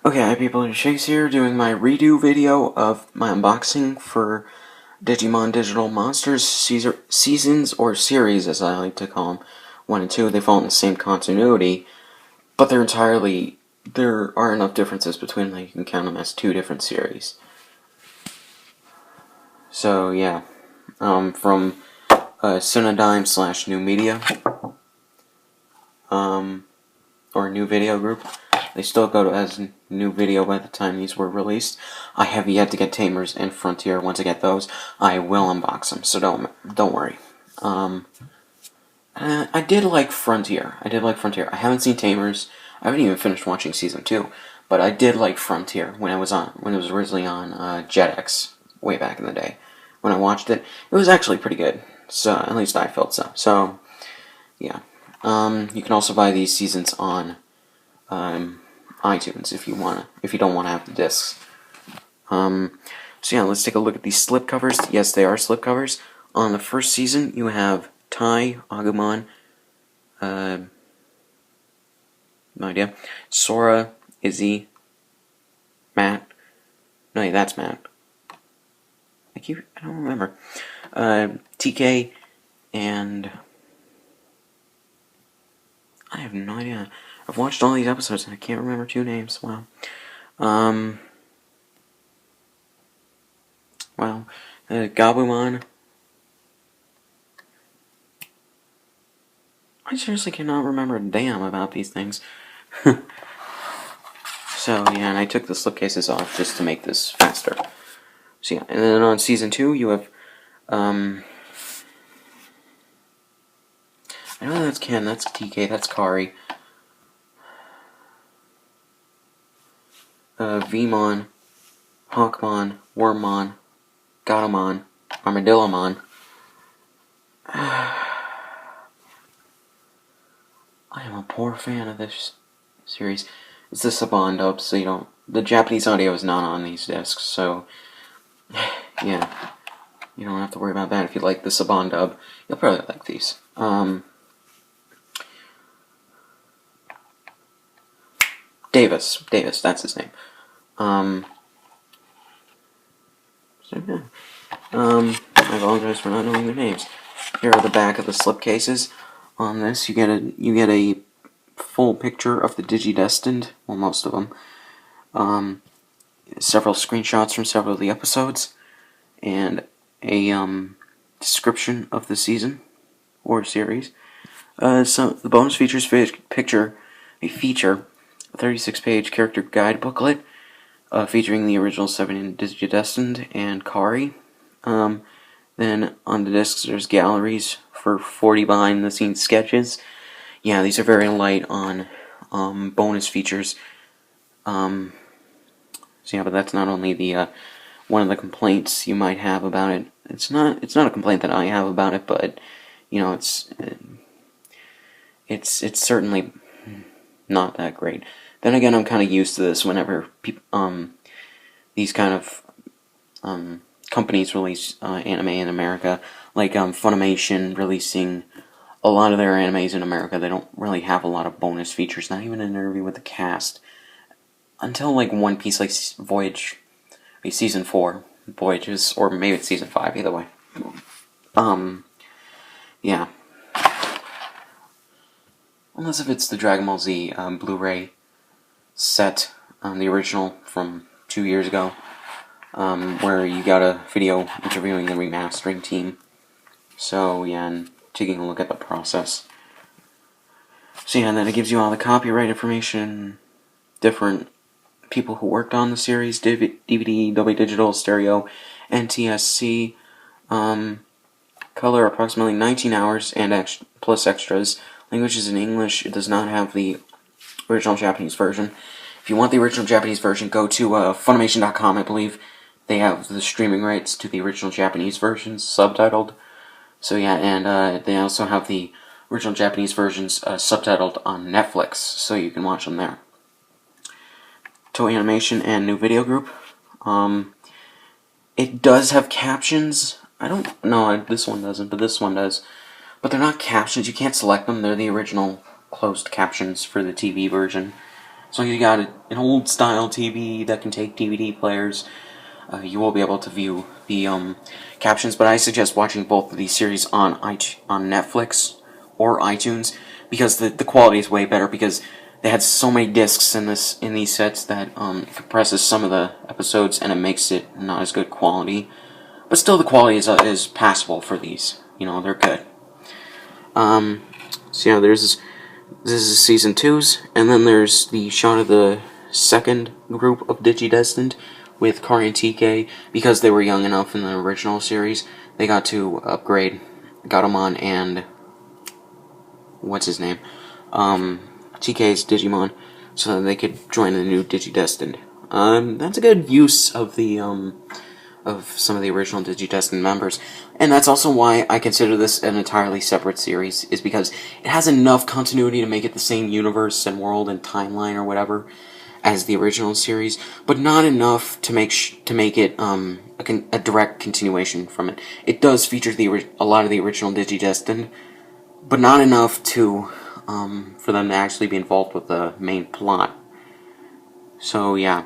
Okay, hi people, it's Chase here doing my redo video of my unboxing for Digimon Digital Monsters Seasons, or Series as I like to call them. 1 and 2, they fall in the same continuity, but there are enough differences between them that you can count them as two different series. So yeah, from Cinedigm / New Media, or New Video Group. They still go as New Video by the time these were released. I have yet to get Tamers and Frontier. Once I get those, I will unbox them, so don't worry. I did like Frontier. I haven't seen Tamers. I haven't even finished watching Season 2, but I did like Frontier when it was originally on Jetix way back in the day. When I watched it, it was actually pretty good. So at least I felt so. So yeah. You can also buy these seasons on iTunes if you don't want to have the discs. So yeah, let's take a look at these slip covers. Yes, they are slip covers. On the first season, you have Tai, Agumon, no idea, Sora, Izzy, Matt. No, yeah, that's Matt. I don't remember. TK, and I have no idea. I've watched all these episodes and I can't remember two names. Wow. Gabumon. I seriously cannot remember a damn about these things. So yeah, and I took the slipcases off just to make this faster. So yeah, and then on season 2 you have I know that's Ken, that's TK, that's Kari. Vmon, Hawkmon, Wormmon, Gatomon, Armadillomon. I am a poor fan of this series. It's the Saban dub, so the Japanese audio is not on these discs, so yeah, you don't have to worry about that. If you like the Saban dub, you'll probably like these. Davis, that's his name. I apologize for not knowing their names. Here are the back of the slipcases. On this, you get a full picture of the Digidestined, well, most of them. Several screenshots from several of the episodes, and a description of the season or series. So the bonus features feature a 36-page character guide booklet featuring the original 7 Digidestined and Kari. Then on the discs there's galleries for 40 behind-the-scenes sketches. Yeah, these are very light on bonus features. So yeah, but that's not only the one of the complaints you might have about it. It's not a complaint that I have about it, but it's certainly not that great. Then again, I'm kind of used to this whenever these kind of companies release anime in America, like Funimation releasing a lot of their animes in America. They don't really have a lot of bonus features, not even an interview with the cast, until like One Piece, like Voyage, Season 4, Voyages, or maybe it's Season 5, either way. Yeah. Unless if it's the Dragon Ball Z Blu-ray set, the original from 2 years ago, where you got a video interviewing the remastering team. So yeah, and taking a look at the process. So yeah, and then it gives you all the copyright information, different people who worked on the series, DVD, Dolby Digital, Stereo, NTSC, color approximately 19 hours, and plus extras. Language is in English. It does not have the original Japanese version. If you want the original Japanese version, go to Funimation.com, I believe. They have the streaming rights to the original Japanese versions, subtitled. So yeah, and they also have the original Japanese versions subtitled on Netflix, so you can watch them there. Toei Animation and New Video Group. It does have captions. I don't know, this one doesn't, but this one does. But they're not captions, you can't select them. They're the original closed captions for the TV version. as long as you got an old style TV that can take DVD players, you will be able to view the captions. But I suggest watching both of these series on Netflix or iTunes, because the quality is way better, because they had so many discs in these sets that it compresses some of the episodes and it makes it not as good quality. But still, the quality is passable for these. You know, they're good. So yeah, this is season 2's, and then there's the shot of the second group of Digidestined with Kari and TK. Because they were young enough in the original series, they got to upgrade Gatomon and what's his name, TK's Digimon, so that they could join the new Digidestined. That's a good use of the of some of the original Digidestined members, and that's also why I consider this an entirely separate series, is because it has enough continuity to make it the same universe and world and timeline or whatever as the original series, but not enough to make it a direct continuation from it. It does feature a lot of the original Digidestined, but not enough to for them to actually be involved with the main plot. So yeah.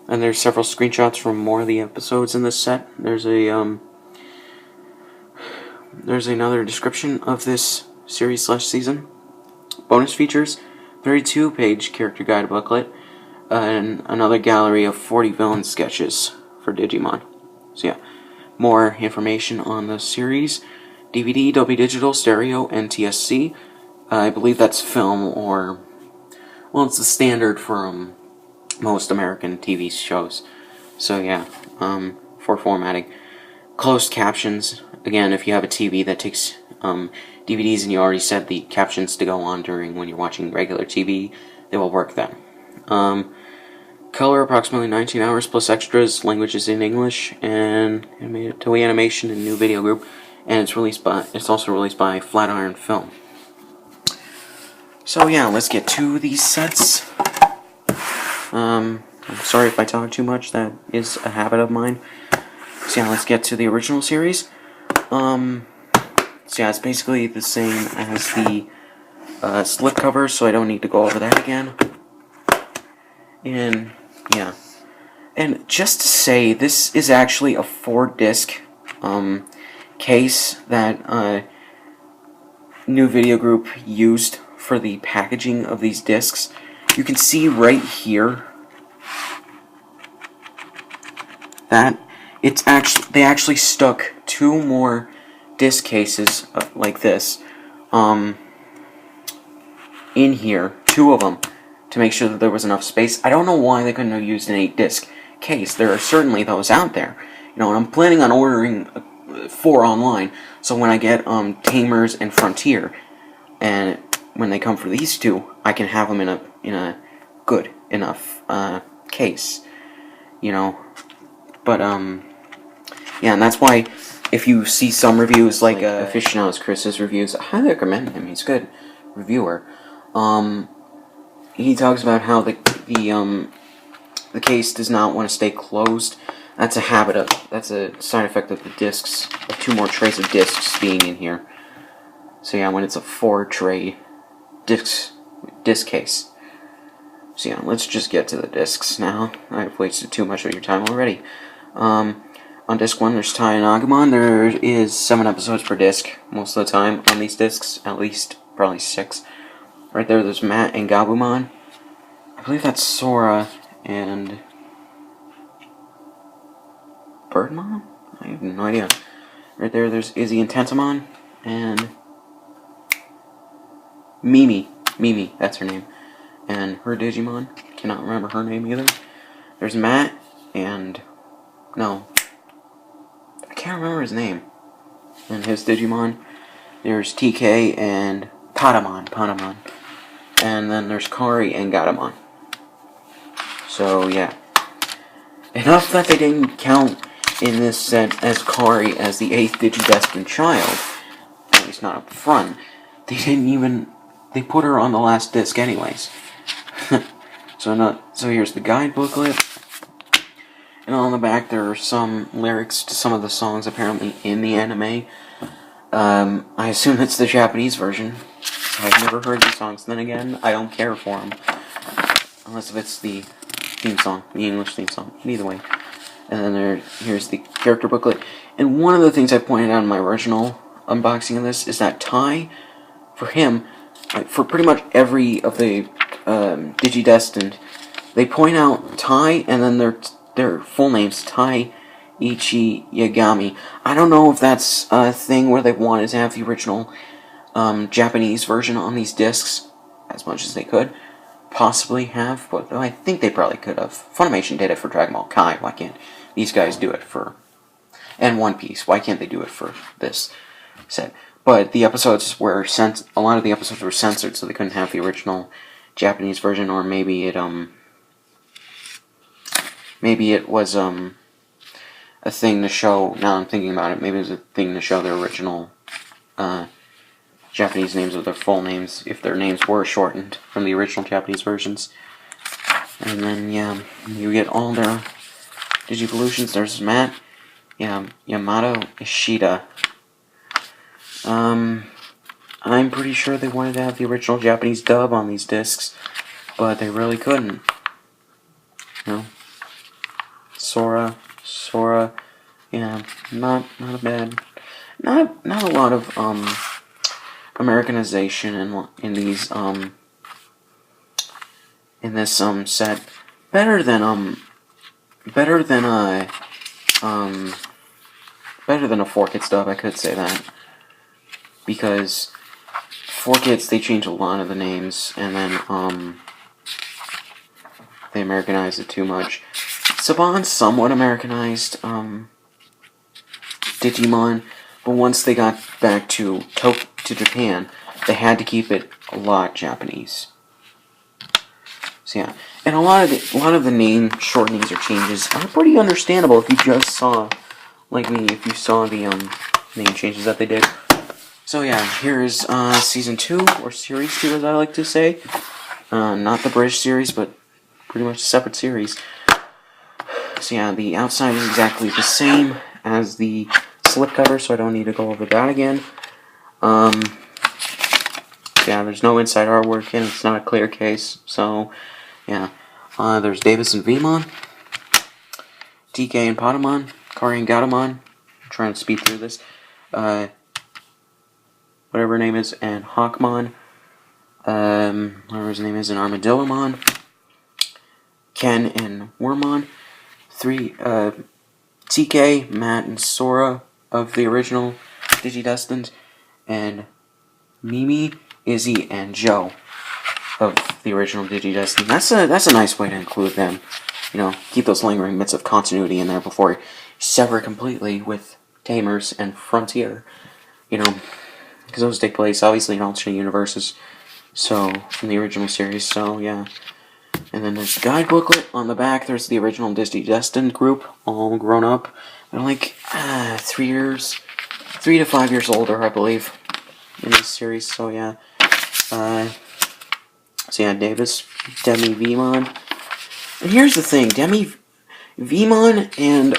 And there's several screenshots from more of the episodes in this set. There's another description of this series/season. Bonus features, 32-page character guide booklet, and another gallery of 40 villain sketches for Digimon. So yeah, more information on the series. DVD, Dolby Digital, Stereo, and TSC. I believe that's film, or, well, it's the standard for most American TV shows. So yeah, for formatting. Closed captions. Again, if you have a TV that takes DVDs and you already set the captions to go on during when you're watching regular TV, they will work then. Color approximately 19 hours plus extras, languages in English, and Toei Animation and new video group. And it's also released by Flatiron Film. So yeah, let's get to these sets. I'm sorry if I talk too much, that is a habit of mine. So yeah, let's get to the original series. So yeah, it's basically the same as the slipcover, so I don't need to go over that again. And yeah, and just to say, this is actually a 4-disc case that New Video Group used for the packaging of these discs. You can see right here that they actually stuck 2 more disc cases like this in here, 2 of them, to make sure that there was enough space. I don't know why they couldn't have used an 8-disc case. There are certainly those out there, you know, and I'm planning on ordering 4 online. So when I get Tamers and Frontier, and when they come for these 2, I can have them in a good enough case, you know. But yeah, and that's why if you see some reviews like Aficionados Chris's reviews, I highly recommend him. He's a good reviewer. He talks about how the case does not want to stay closed. That's a side effect of the discs, of 2 more trays of discs being in here. So yeah, when it's a 4-tray disc case. So yeah, let's just get to the discs now. I've wasted too much of your time already. On disc 1, there's Tai and Agumon. There is 7 episodes per disc most of the time on these discs, at least probably 6. Right there's Matt and Gabumon. I believe that's Sora and Birdmon? I have no idea. Right there's Izzy and Tentamon, and Mimi, that's her name, and her Digimon. Cannot remember her name either. There's Matt and I can't remember his name, and his Digimon. There's TK and Patamon, and then there's Kari and Gatomon. So yeah, enough that they didn't count in this set as Kari as the 8th Digidestined child, at least not up front. They put her on the last disc anyways. So here's the guide booklet, and on the back there are some lyrics to some of the songs apparently in the anime. I assume it's the Japanese version. I've never heard these songs. Then again, I don't care for them. unless if it's the theme song, the English theme song. Either way. And then here's the character booklet. And one of the things I pointed out in my original unboxing of this is that Tai, for him, for pretty much every of the Digidestined, they point out Tai and then their full names, Tai Ichi Yagami. I don't know if that's a thing where they wanted to have the original Japanese version on these discs as much as they could possibly have, but I think they probably could have. Funimation did it for Dragon Ball Kai. Why can't these guys do it for... and One Piece. Why can't they do it for this set? But the episodes were a lot of the episodes were censored, so they couldn't have the original Japanese version, or maybe it was a thing to show. Now I'm thinking about it. Maybe it was a thing to show their original Japanese names of their full names, if their names were shortened from the original Japanese versions. And then, yeah, you get all their Digivolutions. There's Matt, Yamato Ishida. I'm pretty sure they wanted to have the original Japanese dub on these discs, but they really couldn't. You know? Sora, yeah, not a bad, not a lot of, Americanization in these in this set. Better than a 4Kids dub, I could say that, because 4Kids, they changed a lot of the names and then they Americanized it too much. Saban somewhat Americanized Digimon, but once they got back to Japan, they had to keep it a lot Japanese. So yeah, and a lot of the name shortenings or changes are pretty understandable if you just saw, like me, if you saw the name changes that they did. So yeah, here is season 2 or series 2, as I like to say. Not the British series, but pretty much a separate series. So yeah, the outside is exactly the same as the slipcover, so I don't need to go over that again. Yeah, there's no inside artwork and it's not a clear case, so yeah. There's Davis and Vmon, TK and Patamon, Kari and Gatomon. I'm trying to speed through this. Whatever her name is, and Hawkmon, whatever his name is, and Armadillomon, Ken and Wormmon, TK, Matt, and Sora of the original Digidestined, and Mimi, Izzy, and Joe of the original Digidestined. That's a nice way to include them. You know, keep those lingering bits of continuity in there before you sever completely with Tamers and Frontier. You know, because those take place obviously in alternate universes. So from the original series. So yeah. And then there's the guide booklet. On the back, there's the original Digidestined group, all grown up. They're like 3 to 5 years older, I believe, in this series. So yeah. So yeah, Davis, Demi, Vmon. And here's the thing, Demi, Vmon, and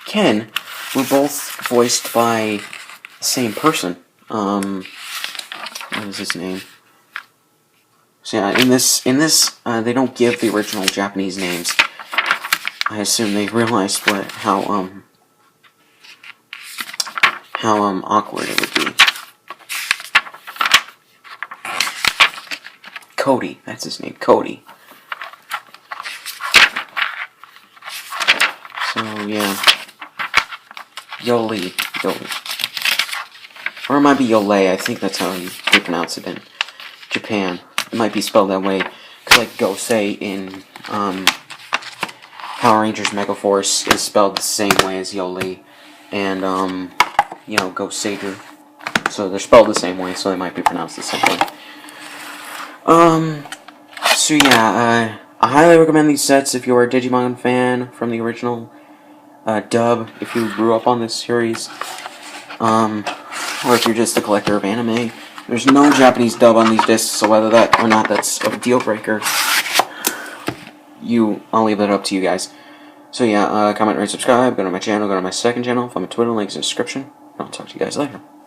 Ken were both voiced by the same person. What is his name? So yeah, in this, they don't give the original Japanese names. I assume they realized how awkward it would be. Cody, that's his name, Cody. So yeah, Yoli. Or it might be Yole, I think that's how they pronounce it in Japan. It might be spelled that way, because like Gosei in Power Rangers Megaforce is spelled the same way as Yoli, and you know, Goseiger. So they're spelled the same way, so they might be pronounced the same way. So yeah, I highly recommend these sets if you're a Digimon fan from the original dub, if you grew up on this series, or if you're just a collector of anime. There's no Japanese dub on these discs, so whether that or not that's a deal breaker, I'll leave that up to you guys. So yeah, comment, rate, subscribe, go to my channel, go to my second channel, follow my Twitter, links in the description, and I'll talk to you guys later.